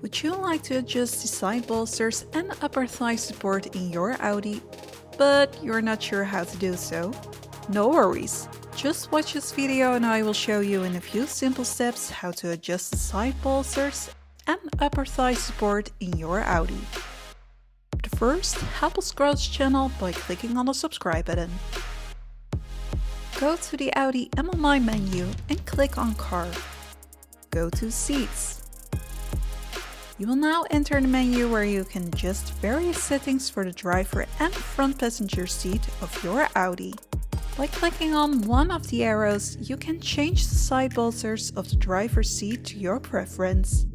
Would you like to adjust the side bolsters and upper thigh support in your Audi, but you're not sure how to do so? No worries, just watch this video and I will show you in a few simple steps how to adjust the side bolsters and upper thigh support in your Audi. But first, help us grow this channel by clicking on the subscribe button. Go to the Audi MMI menu and click on Car. Go to Seats. You will now enter the menu where you can adjust various settings for the driver and front passenger seat of your Audi. By clicking on one of the arrows, you can change the side bolsters of the driver's seat to your preference.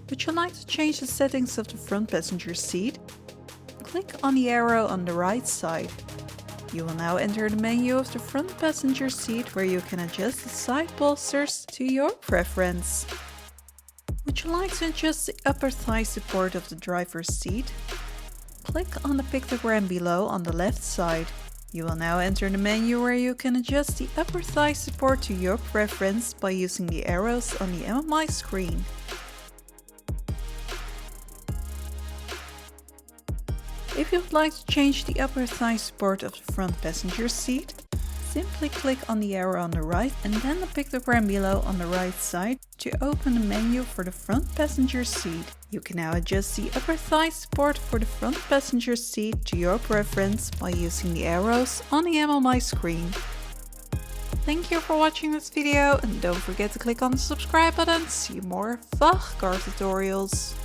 Would you like to change the settings of the front passenger seat? Click on the arrow on the right side. You will now enter the menu of the front passenger seat where you can adjust the side bolsters to your preference. Would you like to adjust the upper thigh support of the driver's seat? Click on the pictogram below on the left side. You will now enter the menu where you can adjust the upper thigh support to your preference by using the arrows on the MMI screen. If you would like to change the upper thigh support of the front passenger seat, simply click on the arrow on the right and then the pictogram below on the right side to open the menu for the front passenger seat. You can now adjust the upper thigh support for the front passenger seat to your preference by using the arrows on the MMI screen. Thank you for watching this video and don't forget to click on the subscribe button to see more VAG Car Tutorials.